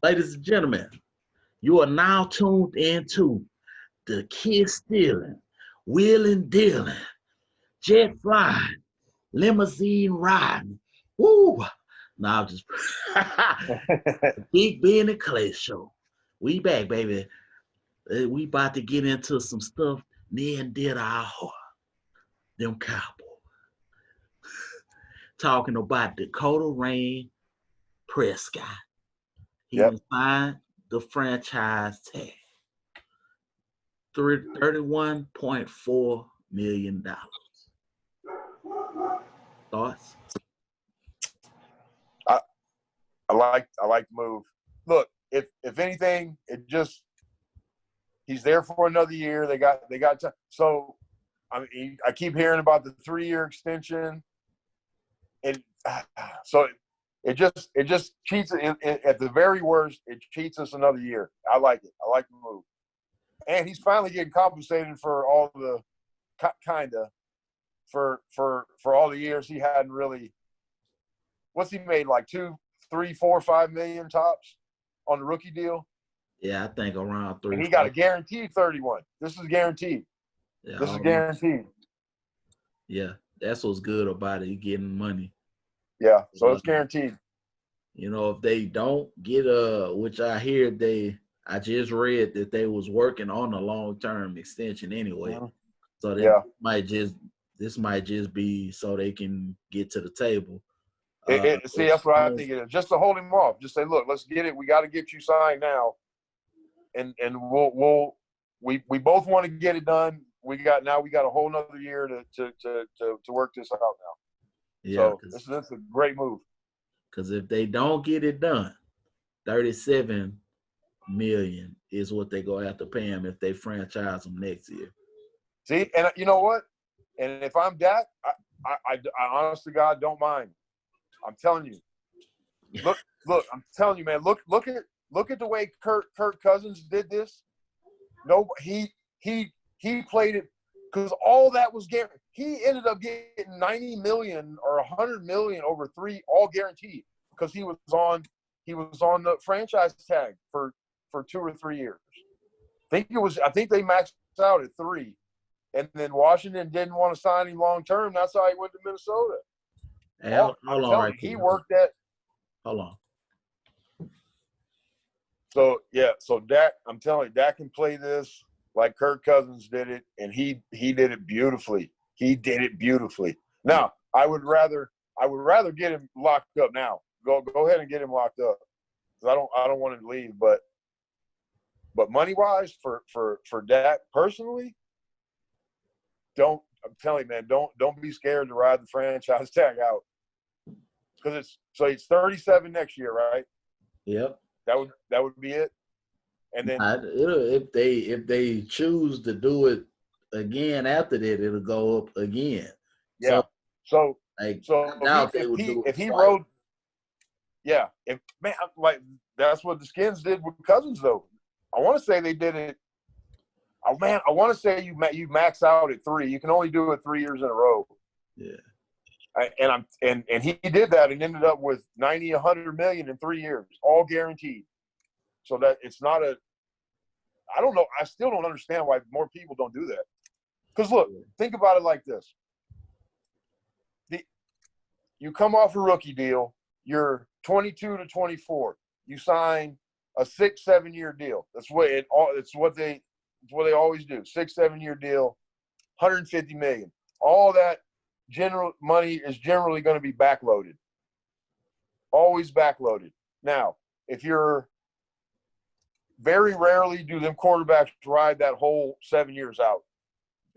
Ladies and gentlemen, you are now tuned into the kid stealing, wheeling dealing, jet flying, limousine riding. Woo! Now just Big Ben and Clay show. We back, baby. We about to get into some stuff near and dear to our heart. Them Cowboys. Talking about Dakota Rain Prescott. He Yep. signed the franchise tag. $31.4 million. Thoughts? I like the move. Look, if anything, he's there for another year. They got time. So I keep hearing about the 3-year extension, and so it just cheats at the very worst. It cheats us another year. I like it. I like the move, and he's finally getting compensated for all the for all the years he hadn't really. What's he made, like 2, 3, 4, 5 million tops on the rookie deal? Yeah, I think around 3. And he got a guaranteed 31. This is guaranteed. Yeah, this is guaranteed. Yeah, that's what's good about it. You getting money. Yeah, so it's guaranteed. You know, if they don't get which I hear I just read that they was working on a long-term extension anyway. Mm-hmm. So this might just be so they can get to the table. See, that's what I think it is. Just to hold him off. Just say, look, let's get it. We got to get you signed now, and we both want to get it done. We got a whole nother year to work this out now. Yeah, so this is a great move. Because if they don't get it done, $37 million is what they go have to pay him if they franchise him next year. See, and you know what? And if I'm Dak, I honest to God don't mind. I'm telling you. Look, I'm telling you, man. Look at the way Kirk Cousins did this. No, he played it because all that was guaranteed. He ended up getting $90 million or $100 million over 3, all guaranteed, because he was on the franchise tag for 2 or 3 years. I think they maxed out at 3, and then Washington didn't want to sign him long term. That's how he went to Minnesota. Hey, hold on, right he worked that. Hold on. So Dak, I'm telling you, Dak can play this like Kirk Cousins did it, and he did it beautifully. He did it beautifully. Now, I would rather get him locked up now. Go ahead and get him locked up, because I don't want him to leave. But money wise, for Dak personally, I'm telling you, man, don't be scared to ride the franchise tag out, because it's 37 next year, right? Yep. That would be it. And then if they choose to do it again after that, it'll go up again. Yeah. So that's what the Skins did with Cousins, though. I want to say they did it. Oh man, I want to say you max out at 3. You can only do it 3 years in a row. Yeah. And he did that and ended up with 90, 100 million in 3 years, all guaranteed. So that it's not I don't know. I still don't understand why more people don't do that. Because look, think about it like this. You come off a rookie deal. You're 22 to 24. You sign a 6-7 year deal. That's what they always do. 6-7 year deal, 150 million. All that general money is generally going to be backloaded. Always backloaded. Now, if you're very rarely do them quarterbacks ride that whole 7 years out.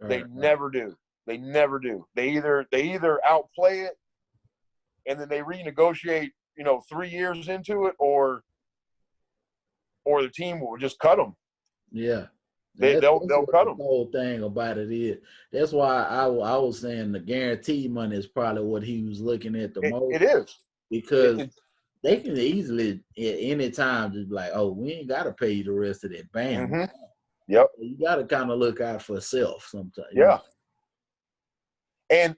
They never do. They never do. They either outplay it and then they renegotiate, 3 years into it, or the team will just cut them. Yeah. They'll cut them. The whole thing about it is that's why I was saying the guaranteed money is probably what he was looking at the most. It is, because they can easily at any time just be like, oh, we ain't got to pay you the rest of that. Bam. Mm-hmm. Yep. You got to kind of look out for self sometimes. Yeah. And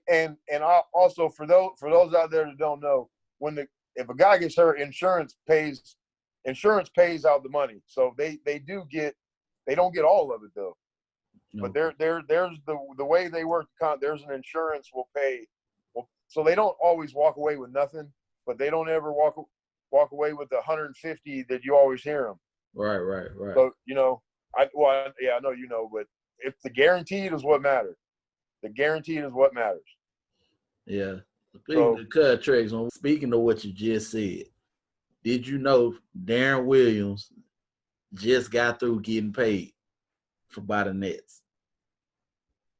also for those out there that don't know, if a guy gets hurt, insurance pays insurance pays out the money, so they don't get all of it though. No. But there's the way they work. There's an insurance will pay. Well, so they don't always walk away with nothing, but they don't ever walk away with the 150 that you always hear them. Right. So I know you know, but if the guaranteed is what matters. The guaranteed is what matters. Yeah. Speaking of contracts, speaking of what you just said, did you know Darren Williams just got through getting paid by the Nets?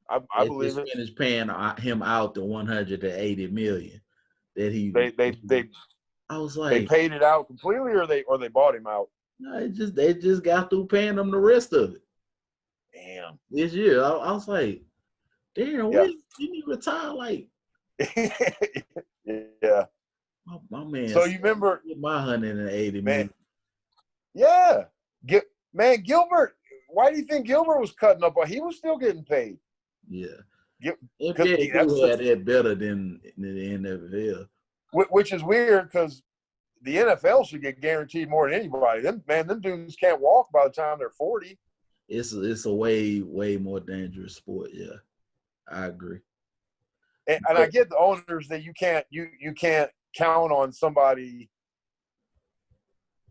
I believe it. Finished paying him out the 180 million that he. They I was like, they paid it out completely, or they bought him out. No, they just got through paying him the rest of it. Damn. This year, I was like, damn, didn't he retire? Like, yeah. My man. So you remember my 180 million? Yeah. Gilbert. Why do you think Gilbert was cutting up? He was still getting paid. Yeah. NBA had that better than the NFL. Which is weird because the NFL should get guaranteed more than anybody. Them dudes can't walk by the time they're 40. It's a way more dangerous sport. Yeah, I agree. And I get the owners that you can't count on somebody.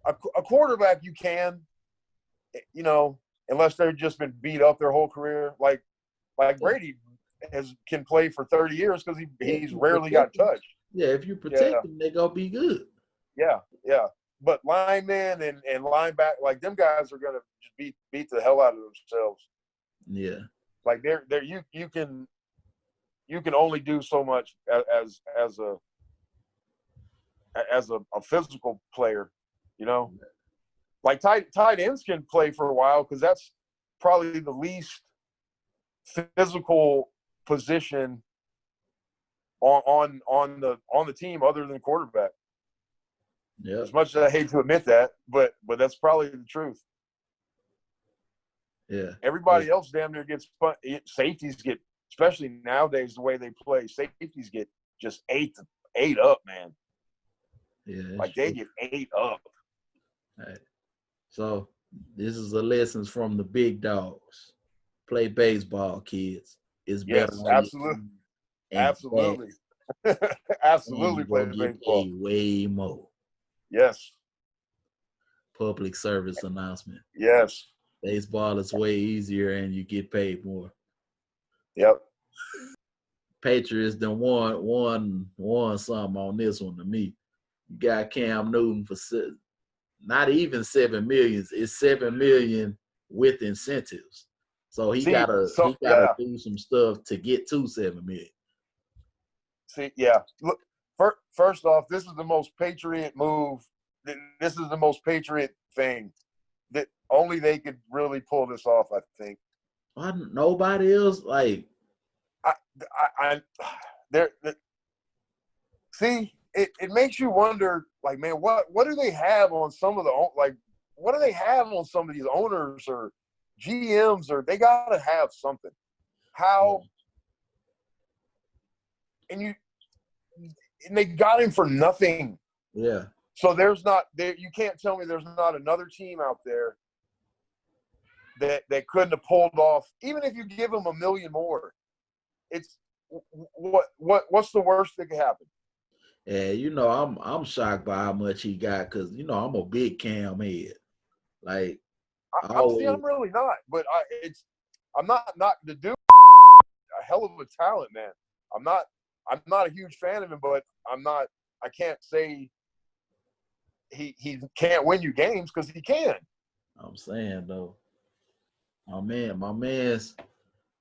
A quarterback you can, unless they've just been beat up their whole career. Like Brady can play for 30 years because he's rarely got touched. Yeah, if you protect them, they're gonna be good. Yeah. But linemen and linebacker, like them guys are gonna just beat the hell out of themselves. Yeah. Like you can only do so much as a physical player, Like tight ends can play for a while because that's probably the least physical position on the team other than quarterback. Yeah. As much as I hate to admit that, but that's probably the truth. Yeah. Everybody else damn near gets safeties get, especially nowadays the way they play, safeties get just ate up, man. Yeah. Like they get ate up. All right. So this is a lessons from the big dogs. Play baseball, kids. It's better. Yes, absolutely. Absolutely play baseball. Way more. Yes. Public service announcement. Yes. Baseball is way easier and you get paid more. Yep. Patriots done won something on this one to me. You got Cam Newton for not even $7 million. It's $7 million with incentives. So he gotta do some stuff to get to $7 million. Look, first off, this is the most Patriot move. This is the most Patriot thing that only they could really pull this off, I think. Nobody else it makes you wonder, like, man, what do they have on some of what do they have on some of these owners or GMs, or they gotta have something. How and they got him for nothing. Yeah. So you can't tell me there's not another team out there that couldn't have pulled off, even if you give them $1 million more. It's what's the worst that could happen? Yeah, I'm shocked by how much he got because I'm a big Cam head. Like I'm really not, but I'm not the dude. A hell of a talent, man. I'm not a huge fan of him, but I can't say he can't win you games because he can. I'm saying though, my man's,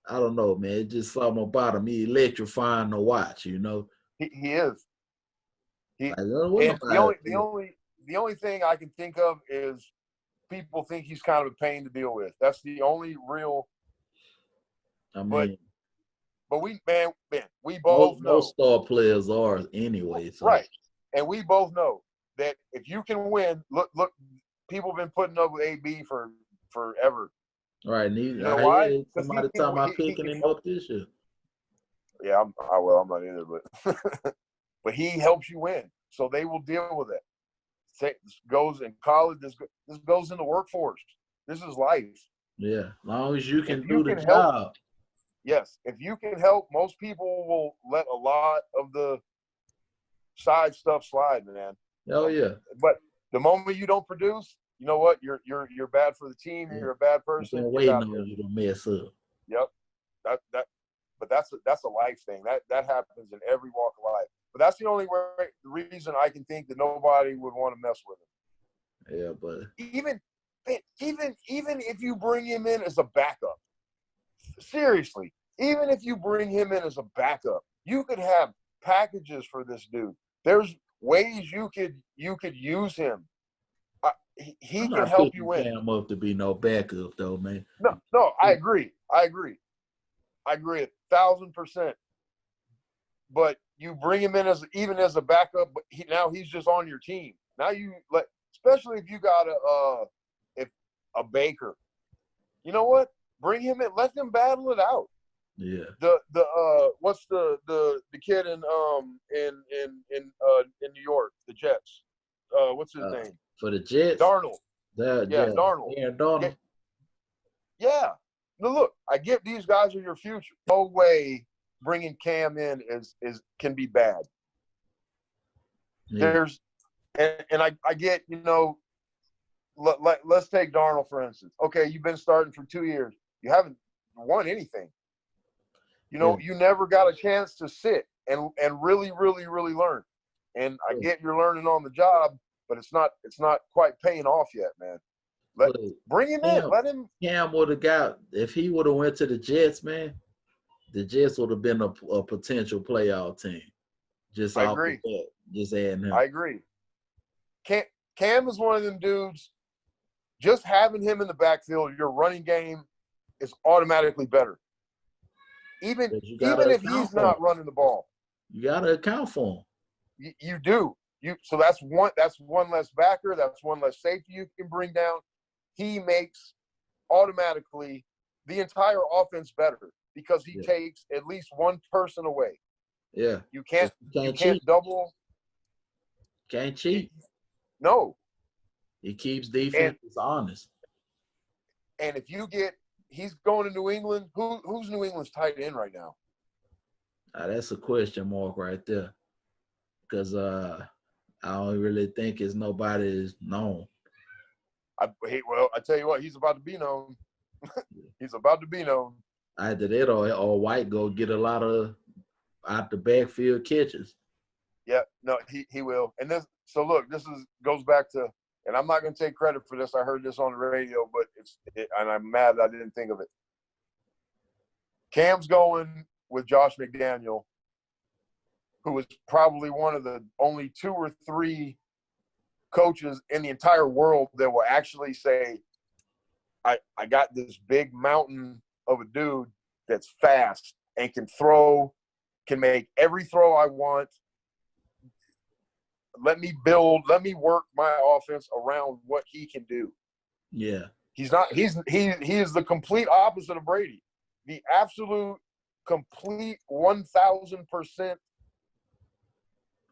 I don't know, man. It's just something about him. He electrifying to watch, He is. The only thing I can think of is people think he's kind of a pain to deal with. That's the only real. But we both know. Most star players are anyway. So. Right. And we both know that if you can win, look, people have been putting up with AB for forever. Right. You know why? Somebody talking about picking him up this year. Yeah, I'm not either, but but he helps you win. So they will deal with it. goes in college. This goes in the workforce. This is life. Yeah, as long as you can If you do the can help, job. yes, if you can help, most people will let a lot of the side stuff slide, man. Oh yeah. But the moment you don't produce, you know what? You're bad for the team. Yeah. You're a bad I've person. been Get waiting out of on here. you to mess up. Yep. But that's a life thing. That happens in every walk of life. But that's the only reason I can think that nobody would want to mess with him. Yeah, but Even if you bring him in as a backup, seriously, even if you bring him in as a backup, you could have packages for this dude. There's ways you could use him. He I'm can not help picking you win. Cam up to be no backup though, man. No, I agree 1,000%. But you bring him in as a backup, but now he's just on your team. Now you especially if you got a Baker. You know what? Bring him in. Let them battle it out. Yeah. What's the kid in New York, the Jets? What's his name? For the Jets? Darnold. Yeah, Darnold. Aaron Donald. Yeah. Now look, I get these guys are your future. No way bringing Cam in can be bad. Yeah. And I get, let's take Darnold for instance. Okay, you've been starting for 2 years. You haven't won anything. You never got a chance to sit and really, really, really learn. And I get you're learning on the job, but it's not quite paying off yet, man. Bring him in. Let him. Cam would have got, if he would have went to the Jets, man, the Jets would have been a potential playoff team. Just I off agree. the bat, just adding him. I agree. Cam is one of them dudes. Just having him in the backfield, your running game is automatically better. Even if he's not running the ball, you gotta account for him. You do. So that's one less backer. That's one less safety you can bring down. He makes automatically the entire offense better because he takes at least one person away. Yeah. You can't double. Can't cheat. No. He keeps defenses honest. And if he's going to New England, who's New England's tight end right now? That's a question mark right there. Because I don't really think it's nobody is known. I tell you what, he's about to be known. He's about to be known. Either that or White go get a lot of out the backfield catches. Yeah, no, he will. And this goes back to, and I'm not going to take credit for this. I heard this on the radio, but and I'm mad I didn't think of it. Cam's going with Josh McDaniel, who is probably one of the only 2 or 3 coaches in the entire world that will actually say, I got this big mountain of a dude that's fast and can throw, can make every throw I want. Let me work my offense around what he can do. Yeah. He is the complete opposite of Brady. The absolute complete 1,000%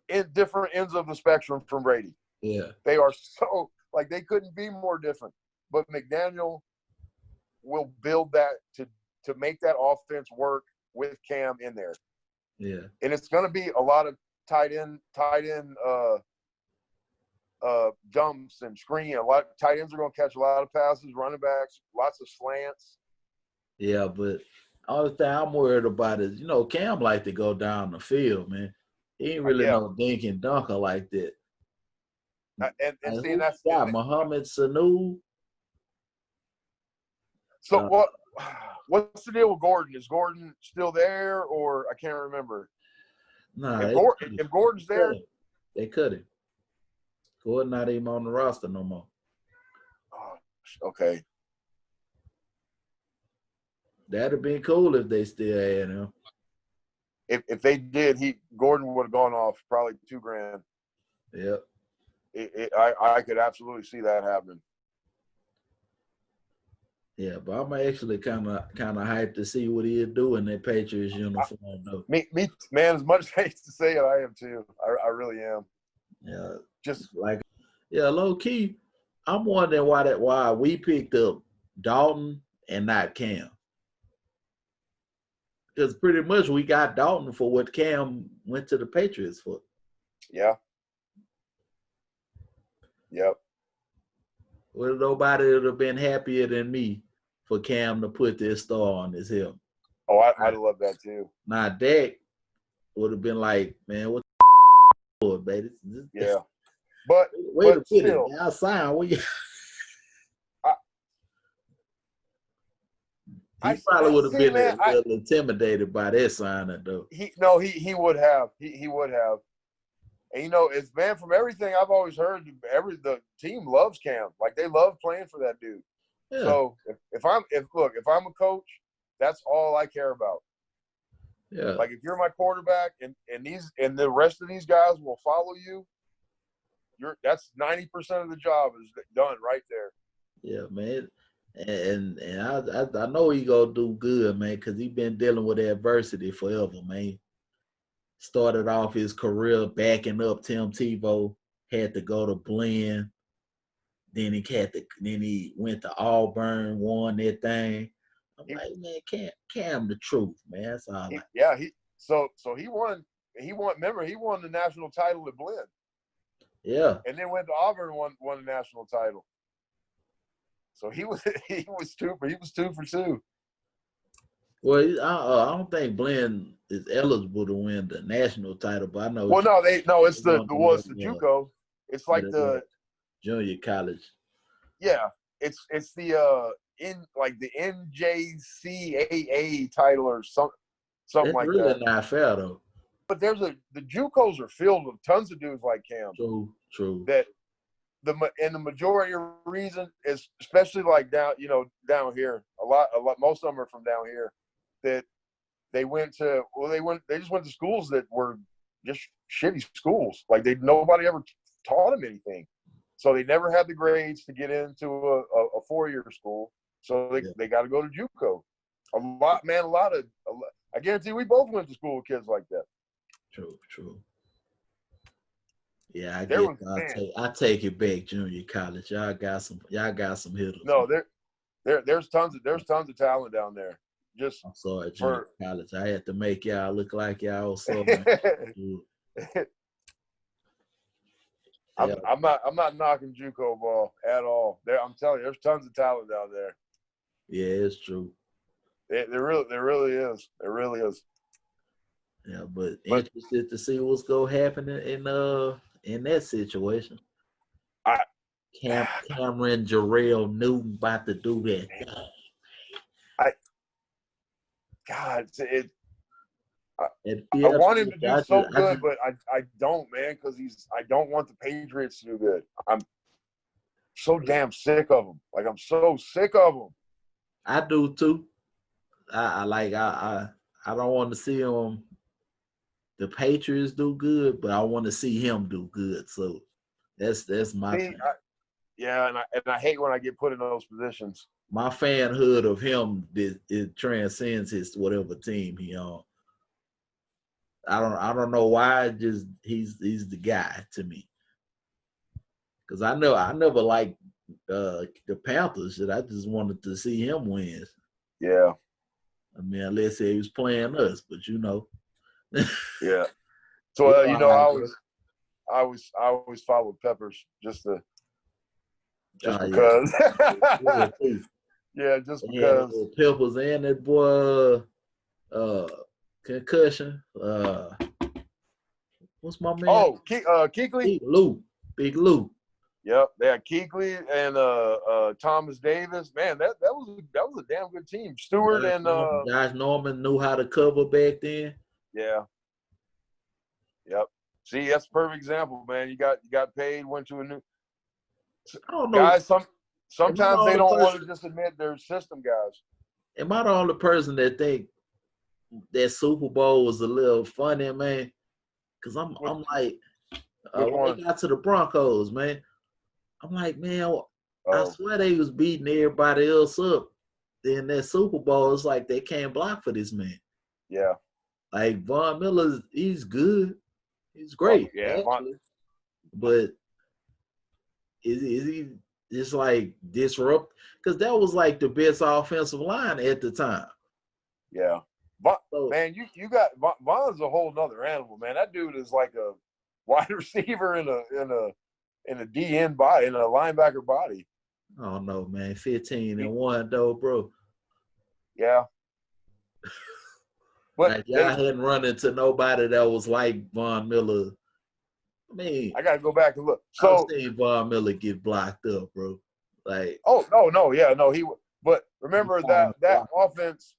in different ends of the spectrum from Brady. Yeah. They are so, they couldn't be more different. But McDaniel will build that to make that offense work with Cam in there. Yeah. And it's going to be a lot of tight end jumps and screen. A lot of tight ends are going to catch a lot of passes, running backs, lots of slants. Yeah, but only thing I'm worried about is, Cam like to go down the field, man. He ain't really no dink and dunker like that. And see, that's got Mohamed Sanu. So what's the deal with Gordon? Is Gordon still there, or I can't remember? Nah, if Gordon's there, they cut him. Gordon not even on the roster no more. Oh, okay. That'd have been cool if they still had him. If they did, Gordon would have gone off probably $2,000. Yep. I could absolutely see that happening. Yeah, but I'm actually kind of hyped to see what he'll do in that Patriots uniform, though. Me, man. As much as I hate to say it, I am too. I really am. Yeah, just Yeah, low key. I'm wondering why we picked up Dalton and not Cam. Because pretty much we got Dalton for what Cam went to the Patriots for. Yeah. Yep. Well, nobody would have been happier than me for Cam to put this star on his hip. Oh, I'd love that too. Now Dak would have been like, man, what the baby? Yeah. But Wait a minute, still, man, I signed. What you? He probably would have see, been man. a little intimidated by that signing, though. He would have. He would have. And it's man, from everything I've always heard, the team loves Cam. Like they love playing for that dude. Yeah. So if I'm a coach, that's all I care about. Yeah. Like if you're my quarterback and the rest of these guys will follow you, that's 90% of the job is done right there. Yeah, man. And I know he gonna do good, man, because he been dealing with adversity forever, man. Started off his career backing up Tim Tebow, had to go to Blinn. Then he went to Auburn, won that thing. I'm like, man, Cam the truth, man. That's all. So he won. Remember, he won the national title at Blinn. Yeah. And then went to Auburn, won the national title. So he was 2 for 2. Well, I don't think Blinn is eligible to win the national title, but I know. Well, it's the JUCO. It's like the junior college. Yeah, it's the the NJCAA title or something That's like really that. Not fair though. But the JUCOs are filled with tons of dudes like Cam. True. That the majority of reason is, especially like down here, a lot most of them are from down here, that they just went to schools that were just shitty schools. Like nobody ever taught them anything. So they never had the grades to get into a 4-year school. So they got to go to JUCO. I guarantee we both went to school with kids like that. True. Yeah, I take it back, junior college. Y'all got some hitters. No, there's tons of talent down there. I'm sorry, junior college. I had to make y'all look like y'all. So I'm not knocking JUCO ball at all. I'm telling you, there's tons of talent down there. Yeah, it's true. There really is. There really is. Yeah, but interested to see what's gonna happen in that situation. Cameron Jarrell Newton about to do that. I want him to do so good, but I don't, man, because I don't want the Patriots to do good. I'm so damn sick of them. Like, I'm so sick of them. I do too. I don't want to see him. The Patriots do good, but I want to see him do good. So that's my thing. And I hate when I get put in those positions. My fanhood of him it transcends his whatever team he on. I don't know why. Just he's the guy to me. Because I never liked the Panthers. I just wanted to see him win. Yeah. I mean, unless he was playing us, but Yeah. So I always followed Peppers just because. Yeah, just because. Peppers and that boy concussion. What's my man? Oh, Kuechly. Big Lou. Yep, they had Kuechly and Thomas Davis. Man, that was a damn good team. Stewart and Josh Norman knew how to cover back then. Yeah. Yep. See, that's a perfect example, man. You got paid, went to a new. I don't know. Guys, sometimes they don't want to just admit they're system guys. Am I the only person that think that Super Bowl was a little funny, man? Because I'm like, when they got to the Broncos, man, I'm like, man, I swear they was beating everybody else up. Then that Super Bowl, it's like they can't block for this man. Yeah. Like Von Miller, he's good. He's great. Yeah. But Is he just like disrupt? Because that was like the best offensive line at the time. Yeah. So, Man, you got Vaughn's a whole nother animal, man. That dude is like a wide receiver in a DN body, in a linebacker body. I don't know, man. 15-1 though, bro. Yeah. But Like y'all hadn't run into nobody that was like Von Miller. I mean, I gotta go back and look. I've So seen Von Miller get blocked up, bro. Like, no, yeah, no, but remember that offense,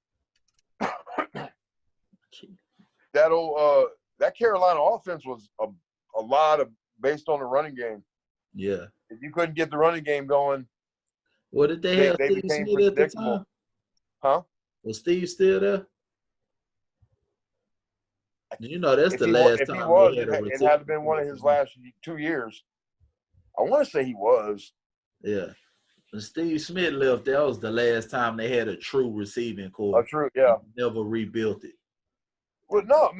that Carolina offense was a lot of based on the running game. yeah. If you couldn't get the running game going, What did they have? they Steve became Smith at the predictable. time? Huh? Was Steve still there? You know, that's the last If he time was, they had a it had been one of his last 2 years. I want to say he was. Yeah. When Steve Smith left, that was the last time they had a true receiving core. True, yeah. Never rebuilt it. Well, no,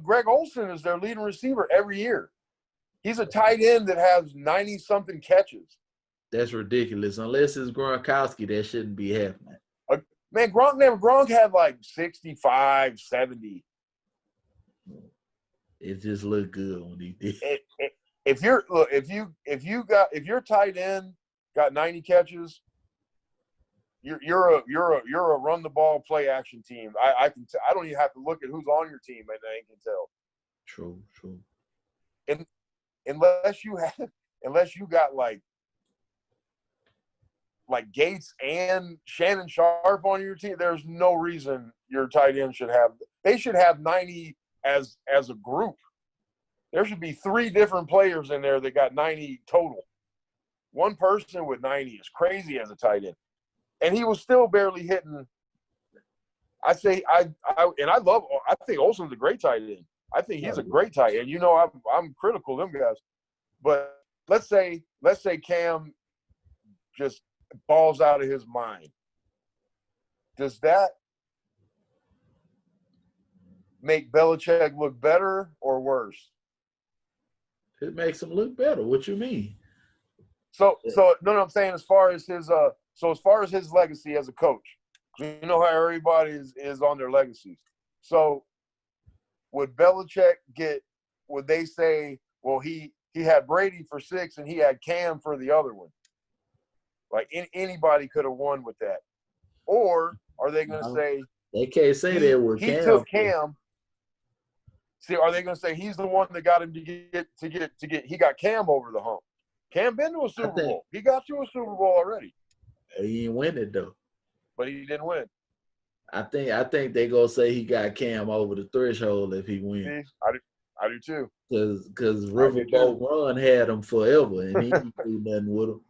Greg Olsen is their leading receiver every year. He's a tight end that has 90-something catches. That's ridiculous. Unless it's Gronkowski, that shouldn't be happening. Man, Gronk had like 65, 70. It just looked good when he did. If your tight end got 90 catches, you're a run the ball play action team. I don't even have to look at who's on your team, and I can tell. True. And unless you got like Gates and Shannon Sharp on your team, there's no reason your tight end should have. They should have 90 as a group. There should be 3 different players in there that got 90 total. One person with 90 is crazy as a tight end, and he was still barely hitting. I think Olsen's a great tight end. I think he's a great tight end. You know, I'm critical of them guys, but let's say Cam just balls out of his mind. Does that make Belichick look better or worse? It makes him look better. What you mean? So no, I'm saying as far as his legacy as a coach, you know how everybody is on their legacies. So would Belichick would they say, well, he had Brady for 6 and he had Cam for the other one? Like anybody could have won with that. Or are they going to say they can't say that with Cam? He took Cam. See, are they going to say he's the one that got him to get he got Cam over the hump? Cam been to a Super Bowl. He got to a Super Bowl already. He didn't win it though. But he didn't win. I think they gonna say he got Cam over the threshold if he wins. See, I do too. Because Riverboat Run had him forever, and he didn't do nothing with him.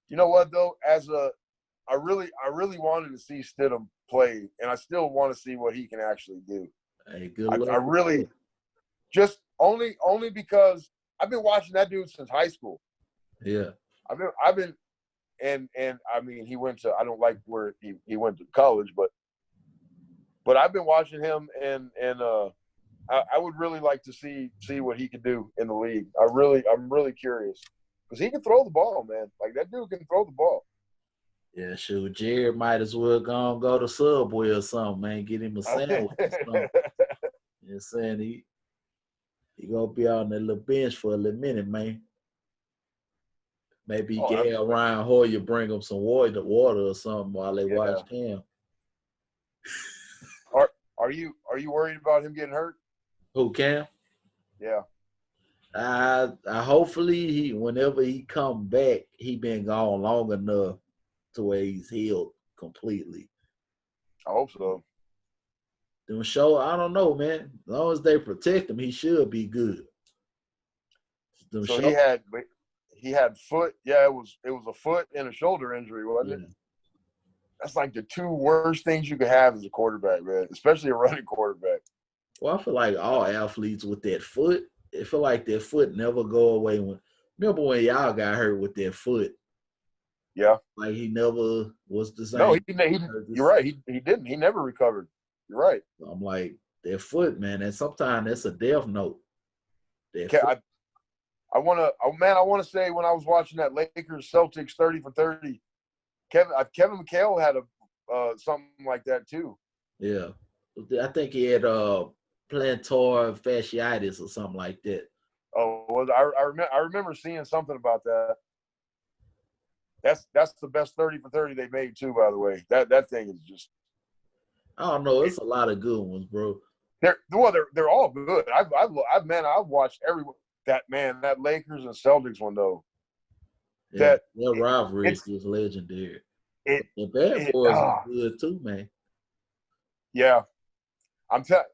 You know what though? I really wanted to see Stidham play, and I still want to see what he can actually do. Hey, good luck. I really just only because I've been watching that dude since high school. Yeah. I've been and I mean he went to, I don't like where he went to college, but I've been watching him and I would really like to see what he could do in the league. I'm really curious because he can throw the ball, man. Like that dude can throw the ball. Yeah, shoot. Jared might as well go to Subway or something, man. Get him a sandwich or something. You know what I'm saying? He gonna be on that little bench for a little minute, man. Maybe he can have Ryan Hoyer bring him some water or something while they watch Cam. Are you worried about him getting hurt? Who, Cam? Yeah. Hopefully whenever he come back, he been gone long enough to where he's healed completely. I hope so. Them show, I don't know, man. As long as they protect him, he should be good. So he had foot. Yeah, it was a foot and a shoulder injury, wasn't it? That's like the 2 worst things you could have as a quarterback, man, especially a running quarterback. Well, I feel like all athletes with that foot, I feel like their foot never go away. Remember when y'all got hurt with their foot? Yeah. Like he never was the same. No, you're right. He didn't. He never recovered. You're right. I'm like, their foot, man, and sometimes that's a death note. I want to say when I was watching that Lakers Celtics 30 for 30, Kevin McHale had a something like that too. Yeah, I think he had plantar fasciitis or something like that. Oh, well, I remember seeing something about that. That's the best 30 for 30 they made too. By the way, that thing is just. I don't know. It's a lot of good ones, bro. They're all good. I've watched that Lakers and Celtics one though. Yeah, That their rivalry is it's just legendary. it The Bad it Boys was good too, man. yeah.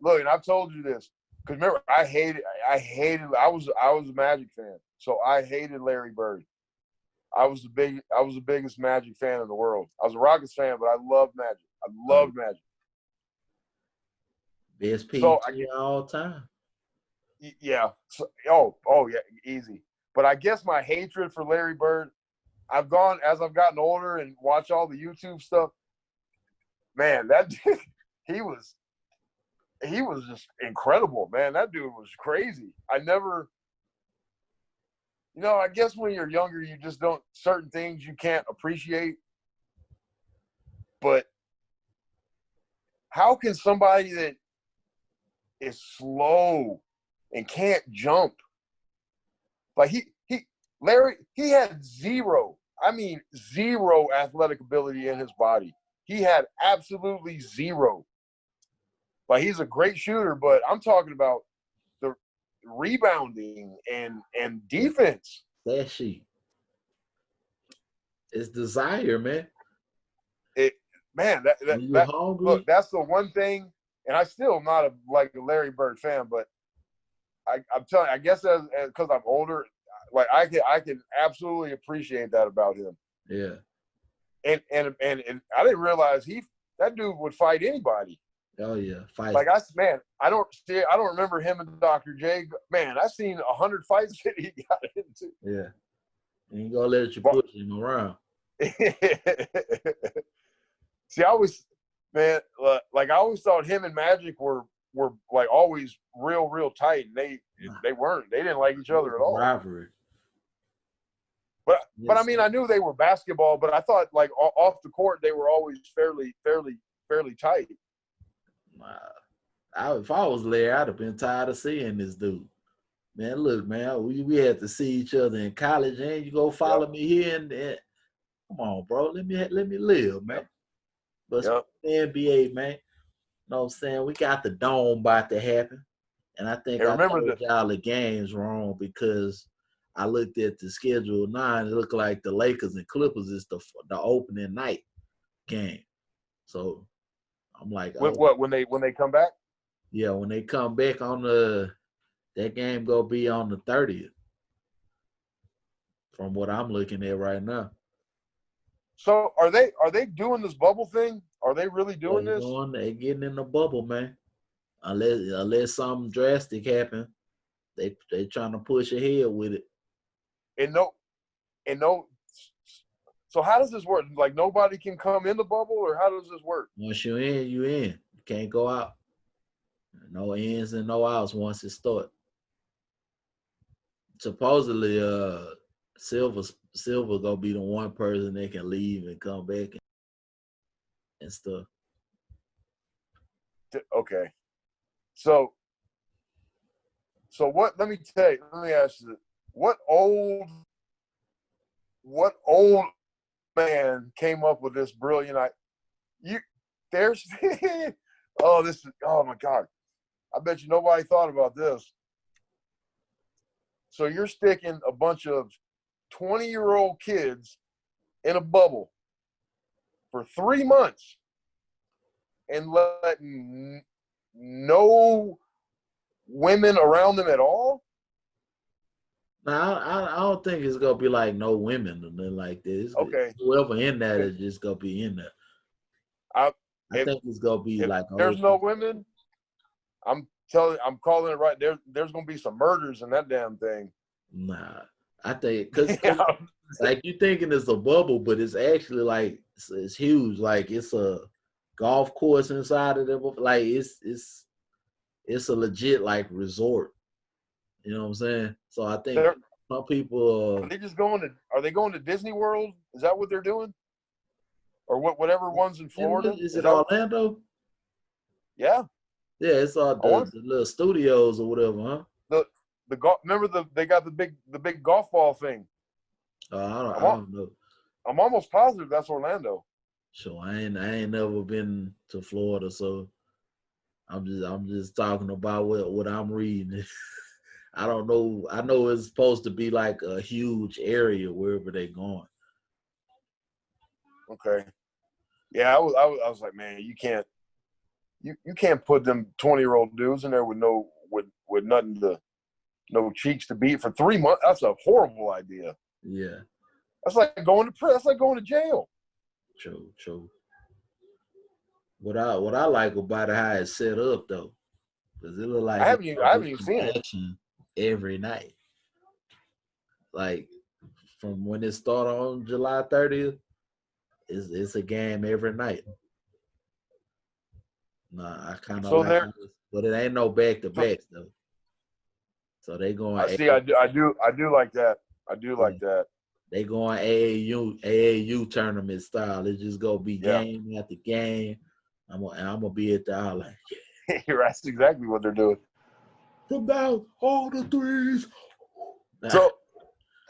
Look, and I've told you this because remember I hated. I was a Magic fan, so I hated Larry Bird. I was the biggest Magic fan in the world. I was a Rockets fan, but I loved Magic. I loved Magic. Best So PG all time. yeah. So, yeah, easy. But I guess my hatred for Larry Bird, I've gotten older and watch all the YouTube stuff. Man, that he was just incredible, man. That dude was crazy. I guess when you're younger, you just don't certain things you can't appreciate. But how can somebody that is slow and can't jump, like Larry, he had zero athletic ability in his body. He had absolutely zero. Like he's a great shooter, but I'm talking about the rebounding and defense. That sheet. It's desire, man. Man, When you're hungry, look, that's the one thing, and I still am not a Larry Bird fan, but I'm telling you, I guess because I'm older, like I can absolutely appreciate that about him. yeah. And I didn't realize that dude would fight anybody. Oh yeah, fight. Like I don't remember him and Dr. J. Man, I've seen 100 fights that he got into. Yeah, and you gonna let you push him around. See, I always thought him and Magic were like always real tight, and they weren't. They didn't like each other at all. Rivalry. But I mean, I knew they were basketball, but I thought like off the court they were always fairly tight. If I was Larry, I'd have been tired of seeing this dude. Man, look, man, we had to see each other in college, and you go follow me here and there. Come on, bro, let me live, man. But the NBA, man, you know what I'm saying? We got the dome about to happen, and I think I told y'all the game's wrong because I looked at the schedule 9. It looked like the Lakers and Clippers is the opening night game. So I'm like, when they come back? Yeah, when they come back on that game gonna be on the 30th. From what I'm looking at right now. So are they doing this bubble thing? Are they really doing this? They getting in the bubble, man. Unless something drastic happen, they trying to push ahead with it. And no. So how does this work? Like nobody can come in the bubble, or how does this work? Once you're in, you in. You can't go out. No ins and no outs once it starts. Supposedly, Silver gonna be the one person that can leave and come back and stuff. Okay. So what? Let me ask you, what old man came up with this brilliant idea? Oh my God. I bet you nobody thought about this. So you're sticking a bunch of 20-year-old kids in a bubble for 3 months and letting no women around them at all? Now, I don't think it's gonna be like no women or nothing like this. Okay. Whoever in there is just gonna be in there. I think it's gonna be like there's no women. I'm calling it right there. There's gonna be some murders in that damn thing. Nah, I think because like you thinking it's a bubble, but it's actually like it's huge. Like it's a golf course inside of it. Like it's a legit like resort. You know what I'm saying? So I think some people. Are they just going to? Are they going to Disney World? Is that what they're doing? Or whatever one's in Florida? Is Is it that? Orlando? Yeah. Yeah, it's all I want the little studios or whatever, huh? the golf. Remember they got the big golf ball thing. I don't know. I'm almost positive that's Orlando. So I ain't never been to Florida, so I'm just talking about what I'm reading. I don't know. I know it's supposed to be like a huge area wherever they're going. Okay. Yeah, I was like, man, you can't put them 20-year-old dudes in there with nothing to no cheeks to beat for 3 months. That's a horrible idea. Yeah. That's like going to jail. True. What I like about it how it's set up though, because it look like I it's haven't even seen it. action every night. Like from when it started on July 30th, it's a game every night. Nah, I kind of So like, there. but it ain't no back to So, backs though. So they going. I see. I do like that. I do like that. They going AAU tournament style. It's just gonna be Yeah. game after game. I'm gonna be at the outline. That's exactly what they're doing. About all the threes. So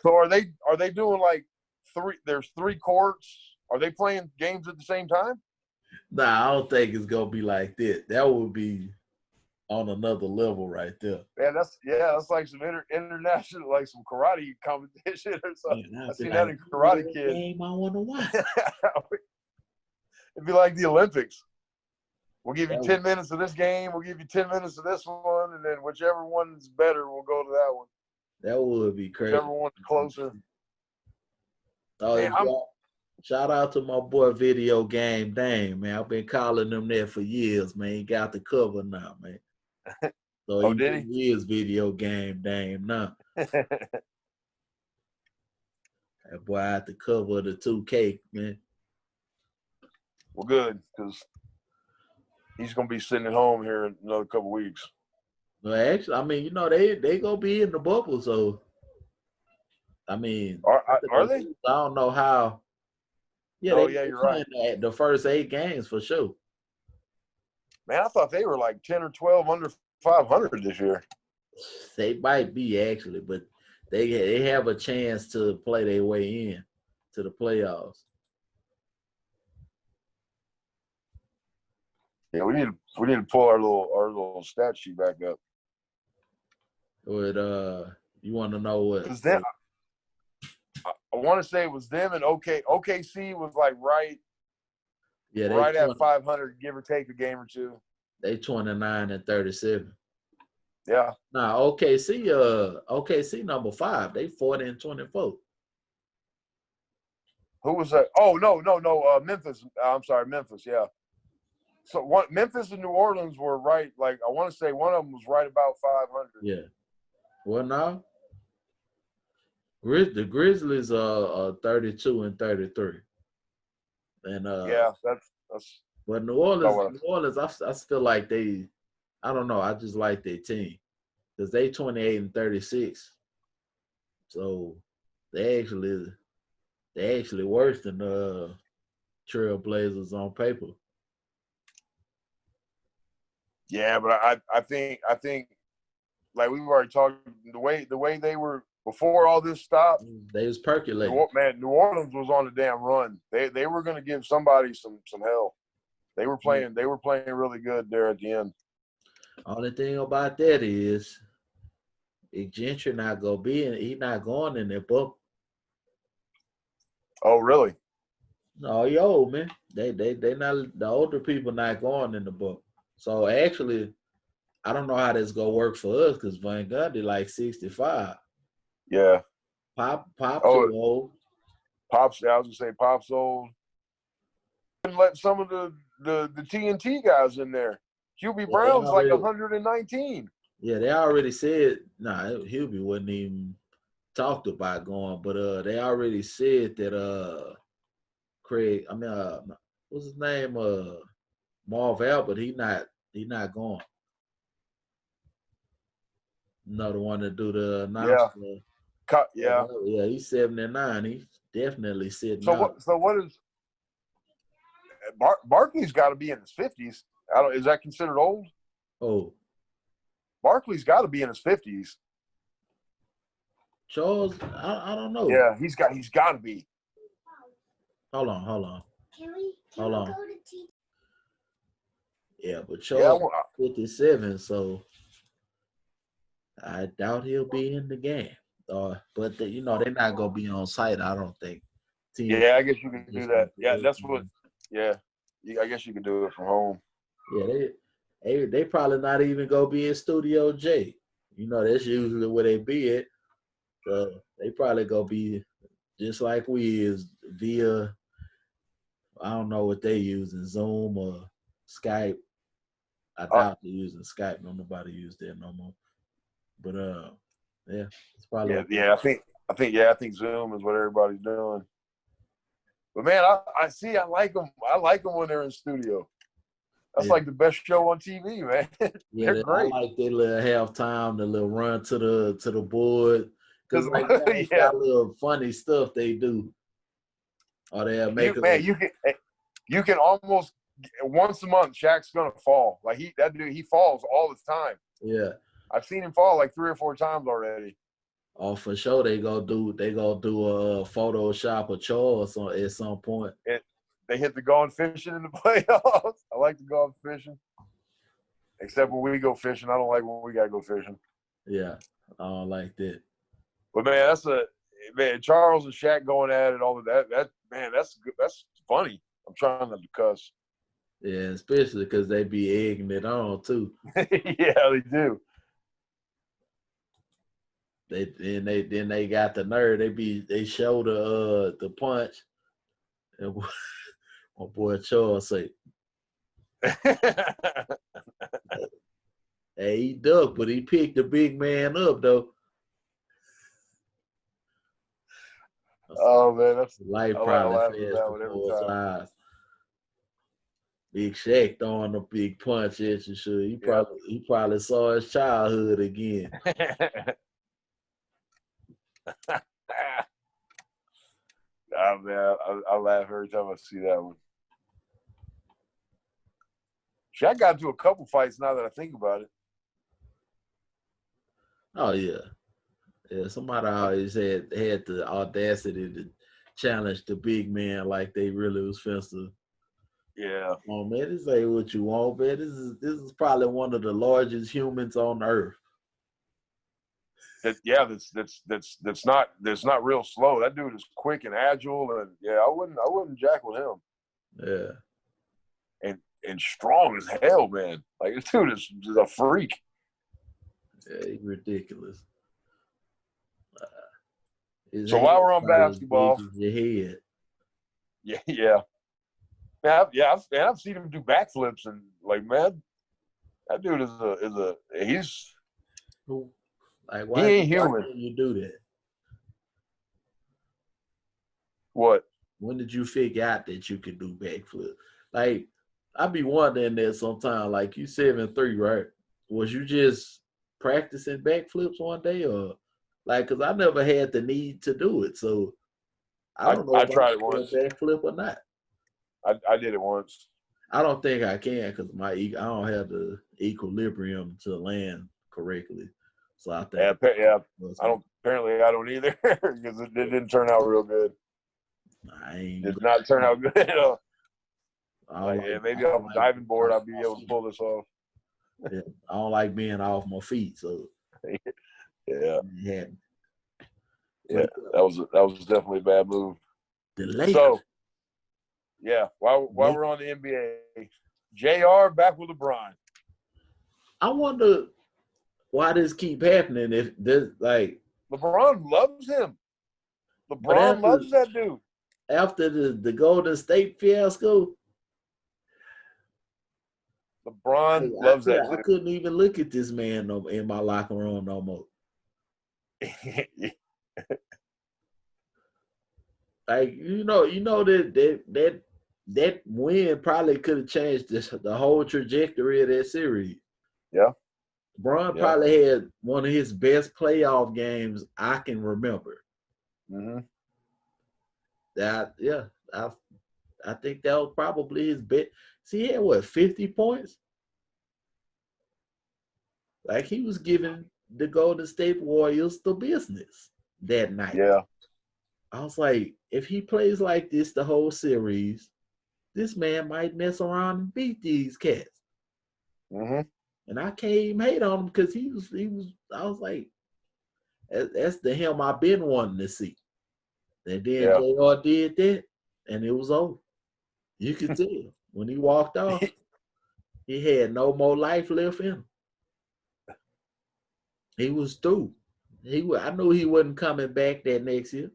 are they doing like three? There's 3 courts. Are they playing games at the same time? Nah, I don't think it's gonna be like that. That would be on another level right there. That's like some international, like some karate competition or something. Man, I seen like, that in Karate Kid. Game I want to watch. It'd be like the Olympics. We'll give you 10 minutes of this game. We'll give you 10 minutes of this one, and then whichever one's better, we'll go to that one. That would be crazy. Whichever one's closer. Oh, Man, shout out to my boy Video Game Dame, man. I've been calling him that for years, man. He got the cover now, man. So did he is Video Game Dame now. That boy had the cover of the 2K, man. Well, good, because he's gonna be sitting at home here in another couple weeks. Well, actually, I mean, they gonna be in the bubble, so I mean, are they? I don't know how. Yeah, you're right. The first 8 games for sure. Man, I thought they were like 10 or 12 under 500 this year. They might be actually, but they have a chance to play their way in to the playoffs. Yeah, we need to pull our little stat sheet back up. But you want to know what? Because then I want to say it was them and OKC was like right at 500, give or take a game or two. They 29-37. Yeah. Nah, OKC number 5. They 40-24. Who was that? Oh no, Memphis. I'm sorry, Memphis. Yeah. So Memphis and New Orleans were right. Like I want to say one of them was right about 500. Yeah. Well, now the Grizzlies are 32-33. And yeah, that's. But New Orleans, I feel like I don't know. I just like their team because they 28-36. So they actually worse than the Trailblazers on paper. Yeah, but I think like we've already talked, the way they were before all this stopped, they was percolating. New Orleans was on a damn run. They were going to give somebody some hell. They were playing really good there at the end. Only thing about that is Big Gentry not gonna be in. He not going in there, book. Oh, really? No, he old, man. They not, the older people not going in the book. So actually, I don't know how this gonna work for us because Van Gundy like 65. Yeah. Pop too old. I was gonna say Pop's old. And let some of the TNT guys in there. Hubie Brown's like 119. Yeah, they already said Hubie wasn't even talked about going, but they already said that Craig, what's his name? Marv Albert, he not going. No, the one to do the announcement. Yeah. Yeah, he's 79. He's definitely sitting So out. what is Barkley's got to be in his 50s. Is that considered old? Oh, Barkley's got to be in his 50s. Charles, I don't know. Yeah, he's got to be. Hold on. Can we Hold on. go to T? Yeah, but Yeah, Charles 57, so I doubt he'll be in the game. But they're not gonna be on site. I don't think. yeah, I guess you can do that. Yeah, that's what. Yeah, I guess you can do it from home. Yeah, they probably not even gonna be in Studio J. That's usually where they be at. So they probably gonna be just like we is via. I don't know what they using, Zoom or Skype. I doubt they're using Skype. Nobody use that no more. But yeah, it's probably yeah. I think Zoom is what everybody's doing. But man, I like them. I like them when they're in studio. That's like the best show on TV, man. Yeah, They're great. I like their little halftime, the little run to the board, because like they Yeah. got little funny stuff they do. Or they'll make you can almost once a month. Shaq's gonna fall. Like he falls all the time. Yeah, I've seen him fall like 3 or 4 times already. Oh, for sure they gonna do a Photoshop of Charles at some point. They hit the going fishing in the playoffs. I like to go fishing, except when we go fishing. I don't like when we gotta go fishing. Yeah, I don't like that. But man, Charles and Shaq going at it, all of that. That's good. That's funny. I'm trying not to cuss. Yeah, especially because they be egging it on too. Yeah, they do. They got the nerve. They show the punch, and my boy Charles say, "Hey, he ducked, but he picked the big man up though." Oh man, that's life I probably laugh fast at that one every before his time. eyes. Big Shaq throwing a big punch at you. Sure, he probably saw his childhood again. Oh man, I laugh every time I see that one. Shaq got into a couple fights now that I think about it. Oh yeah. Yeah, somebody always had the audacity to challenge the big man like they really was finna. Yeah. Oh man, this ain't what you want, man. This is probably one of the largest humans on earth. That's not real slow. That dude is quick and agile, and yeah, I wouldn't jack with him. Yeah. And strong as hell, man. Like this dude is a freak. Yeah, he's ridiculous. So while we're on basketball, your head. Yeah. I've seen him do backflips and like, man, that dude he's like he ain't human. Why you do that? What? When did you figure out that you could do backflip? Like, I be wondering that sometimes. Like, you 7'3", right? Was you just practicing backflips one day, or like? Because I never had the need to do it, so I don't know if I tried it once. Backflip or not. I did it once. I don't think I can because I don't have the equilibrium to land correctly. So I think Apparently, I don't either because it didn't turn out real good. It did not turn out good at all. Maybe off a diving board I'll be able to pull this off. Yeah, I don't like being off my feet, so yeah, that was definitely a bad move. So, yeah, while we're on the NBA, JR back with LeBron. I wonder why this keep happening. If this LeBron loves him. LeBron loves that dude. After the Golden State fiasco, LeBron loves that dude. I couldn't even look at this man in my locker room no more. Like that win probably could have changed the whole trajectory of that series. Yeah. Bron Yeah. probably had one of his best playoff games I can remember. Mm-hmm. I think that was probably his best. See, he had what, 50 points? Like he was giving the Golden State Warriors the business that night. Yeah. I was like, if he plays like this the whole series, this man might mess around and beat these cats. Mm-hmm. And I can't even hate on him because I was like, that's the him I've been wanting to see. And then Yeah. JR did that, and it was over. You could tell when he walked off, he had no more life left in him. He was through. I knew he wasn't coming back that next year.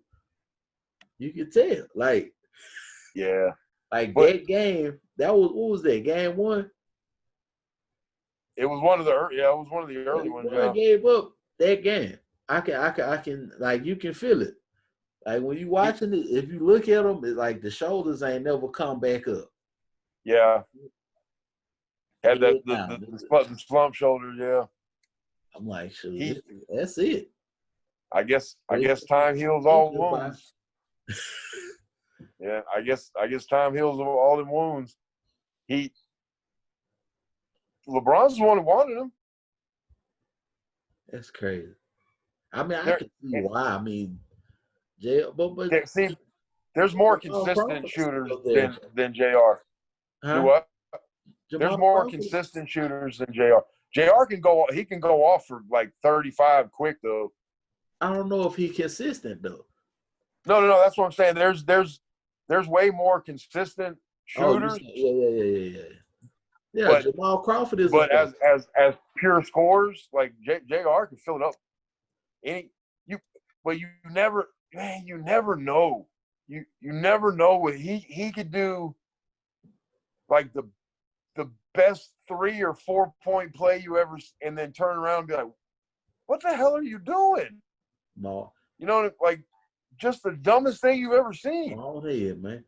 You could tell. Yeah. Like But that game, that was what was that? Game one? it was one of the early ones. I Yeah. gave up that game. I can like you can feel it. Like when you watching it, if you look at them, it's like the shoulders ain't never come back up. Yeah. Had that Down. the slump shoulders. Yeah. I'm like, shoot, He. that's it. I guess time heals all wounds. By. Yeah. I guess time heals all them wounds. LeBron's the one who wanted him. That's crazy. I mean, I can see why. I mean, but see, there's more consistent shooters than JR. Huh? Do what? Jamal There's more Crawford? consistent shooters than JR. JR can go. He can go off for like 35 quick though. I don't know if he's consistent though. No. That's what I'm saying. There's way more consistent shooters. Yeah. Yeah, but, Jamal Crawford is. But as pure scorers, like JR can fill it up. But you never know. You never know what he could do. Like the best 3 or 4 point play you ever, and then turn around and be like, "What the hell are you doing?" No. You know, like just the dumbest thing you've ever seen. Oh, head, man.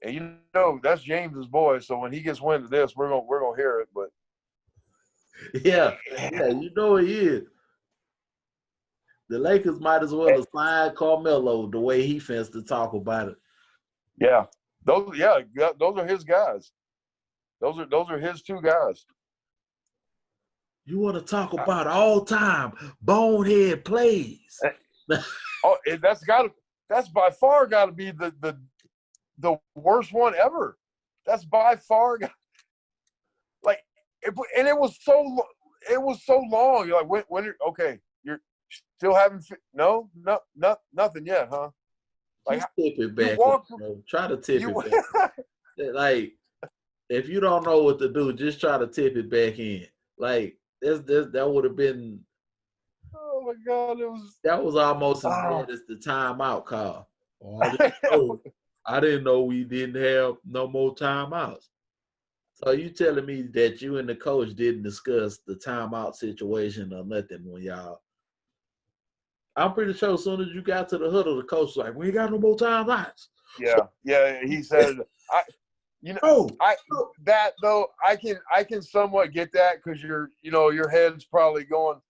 And you know that's James's boy, so when he gets wind of this, we're gonna hear it. But yeah, you know he is. The Lakers might as well assign Carmelo the way he feels to talk about it. Yeah, those are his guys. Those are his two guys. You want to talk about all time bonehead plays? That's by far got to be the worst one ever. That's by far like, and it was so long. You're like, when okay, you're still having nothing yet, huh? Like, just tip it back. Try to tip it back. Like, if you don't know what to do, just try to tip it back in. Like, that would have been. Oh my God! That was almost as bad as the timeout call. I didn't know we didn't have no more timeouts. So you telling me that you and the coach didn't discuss the timeout situation or nothing when y'all? I'm pretty sure as soon as you got to the huddle, the coach was like, "We ain't got no more timeouts." Yeah. He said, that though I can somewhat get that because your head's probably going.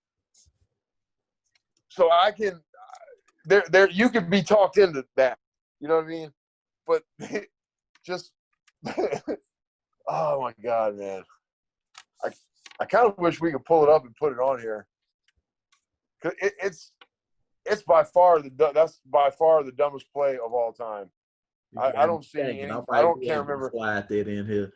So I can there you could be talked into that. You know what I mean? But just oh my God, man. I kind of wish we could pull it up and put it on here. 'Cause it's by far that's by far the dumbest play of all time. I don't see any. I can't remember. Slide that in here.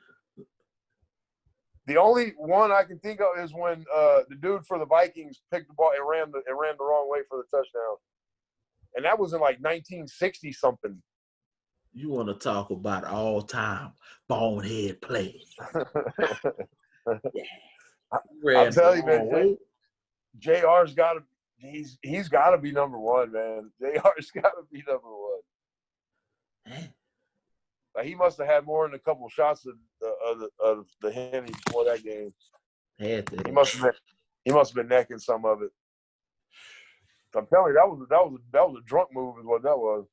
The only one I can think of is when the dude for the Vikings picked the ball and ran the wrong way for the touchdown, and that was in like 1960 something. You want to talk about all time bonehead plays? I'm telling you, man. JR's got to. He's got to be number one, man. JR's got to be number one. Like, he must have had more than a couple shots of the Henny before that game. He must have been necking some of it. I'm telling you, that was a drunk move, is what that was.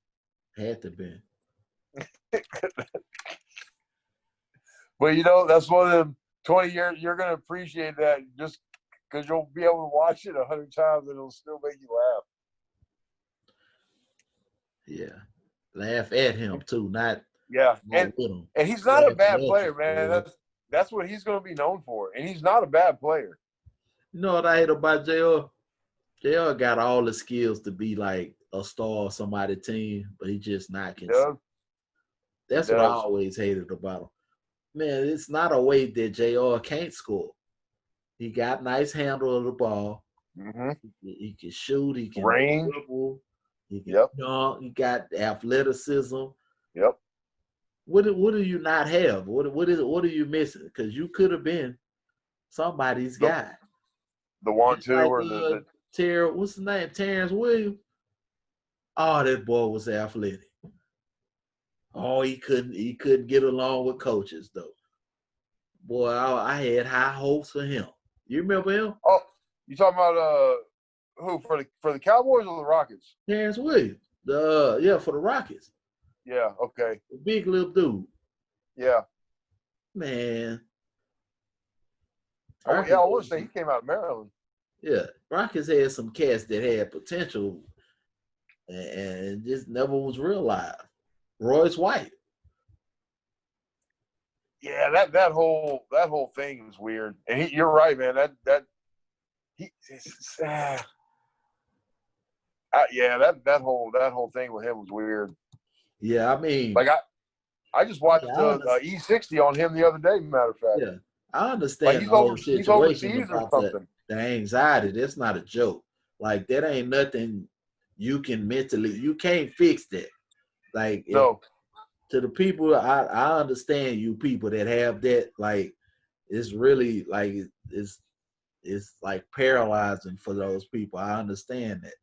Had to be. But that's one of them. 20 years, you're gonna appreciate that just because you'll be able to watch it 100 times and it'll still make you laugh. Yeah. Laugh at him too, not And with him. he's not a bad player, man. That's what he's gonna be known for. And he's not a bad player. You know what I hate about JR? JR got all the skills to be like a star on somebody's team, but he just not consistent. That's what I always hated about him. Man, it's not a way that JR can't score. He got nice handle of the ball. Mm-hmm. He can shoot. He can dribble. He can dunk. He got athleticism. Yep. What do you not have? What are you missing? Because you could have been somebody's guy. The 1-2 like, or the what's his name? Terrence Williams. Oh, that boy was athletic. Oh, he couldn't get along with coaches though. Boy, I had high hopes for him. You remember him? Oh, you talking about who for the Cowboys or the Rockets? Terrence Williams. For the Rockets. Yeah. Okay. The big little dude. Yeah. Man. I want to say he came out of Maryland. Yeah, Rockets had some cats that had potential, and just never was realized. Royce White. Yeah, that whole thing was weird. And you're right, man. That whole thing with him was weird. Yeah, I mean, like I just watched E60 on him the other day. Matter of fact. Yeah, I understand the whole situation about the anxiety. That's not a joke. Like that ain't nothing you can mentally. You can't fix that. Like no. To the people, I understand you people that have that. Like it's really like it's like paralyzing for those people. I understand that.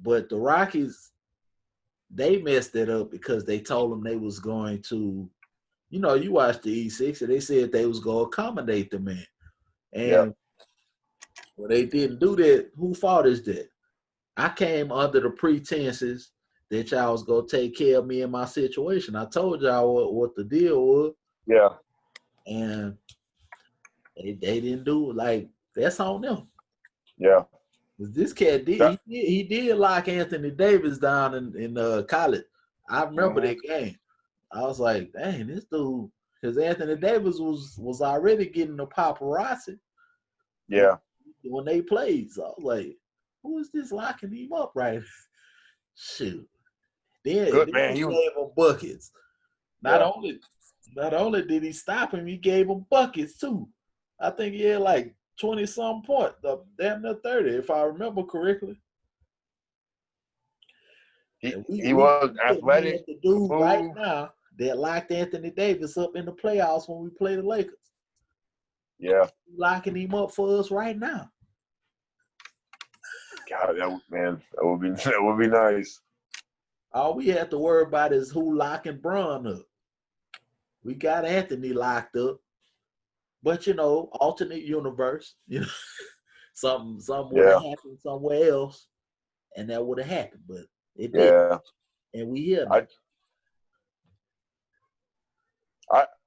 But the Rockies, they messed it up because they told them they was going to, you watched the E6 and they said they was going to accommodate the man. And when they didn't do that, who fault is that? I came under the pretenses that y'all was going to take care of me and my situation. I told y'all what the deal was. Yeah. And they didn't do it. Like, that's on them. Yeah. This cat did he did lock Anthony Davis down in college. I remember that game. I was like, dang, this dude, because Anthony Davis was already getting the paparazzi. Yeah. When they played. So I was like, who is this locking him up right? Shoot. Then man, he gave him buckets. Not only did he stop him, he gave him buckets too. I think he had like 20-some points, damn near 30, if I remember correctly. He was athletic. The dude right now that locked Anthony Davis up in the playoffs when we play the Lakers. Yeah. Locking him up for us right now. God, that would be nice. All we have to worry about is who locking Bron up. We got Anthony locked up. But alternate universe, something would have happened somewhere else, and that would have happened. But it didn't. And we here now.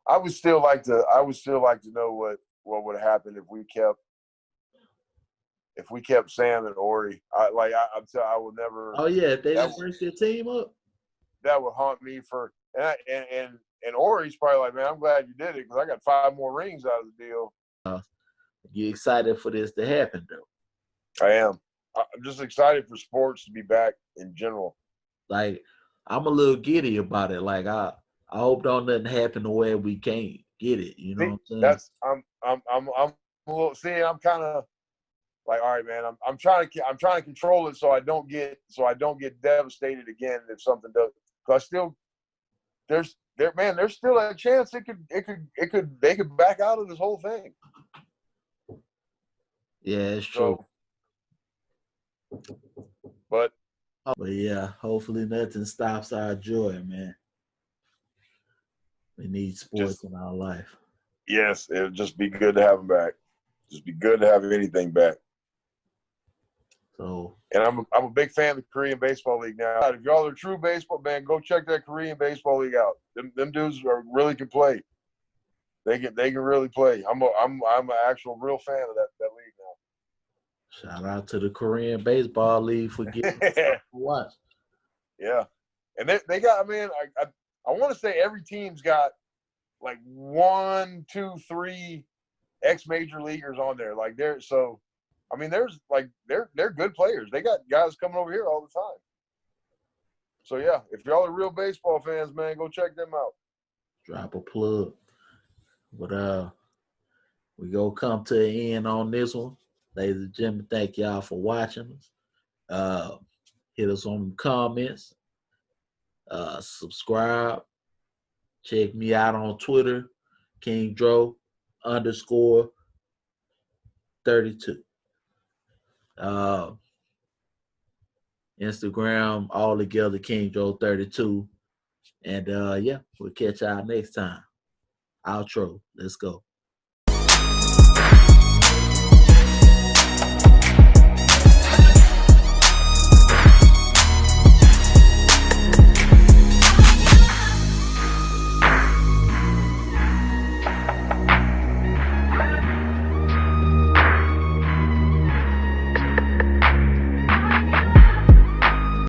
I would still like to know what would happen if we kept Sam and Ori. I would never. Oh yeah, if they didn't bring their team up, that would haunt me for. And Ori's probably like, man, I'm glad you did it because I got 5 more rings out of the deal. You excited for this to happen, though? I am. I'm just excited for sports to be back in general. Like, I'm a little giddy about it. Like, I hope don't nothing happen to where we can't get it. You know what I'm saying? I'm a little. See, I'm kind of like, all right, man. I'm trying to control it so I don't get devastated again if something does. Because there's still a chance they could back out of this whole thing. Yeah, it's true. But yeah, hopefully nothing stops our joy, man. We need sports in our life. Yes, it would just be good to have them back. Just be good to have anything back. So, and I'm a big fan of the Korean Baseball League now. If y'all are a true baseball man, go check that Korean Baseball League out. Them dudes really can play. They can really play. I'm an actual real fan of that league Shout out to the Korean Baseball League for giving us something to watch. Yeah, and they got. I mean, I want to say every team's got like 1, 2, 3 ex-major leaguers on there. Like so. I mean, there's like they're good players. They got guys coming over here all the time. So yeah, if y'all are real baseball fans, man, go check them out. Drop a plug. But we go come to an end on this one. Ladies and gentlemen, thank y'all for watching us. Hit us on the comments. Subscribe. Check me out on Twitter, KingDro_32. Instagram, all together, KingDro32. And yeah, we'll catch y'all next time. Outro. Let's go.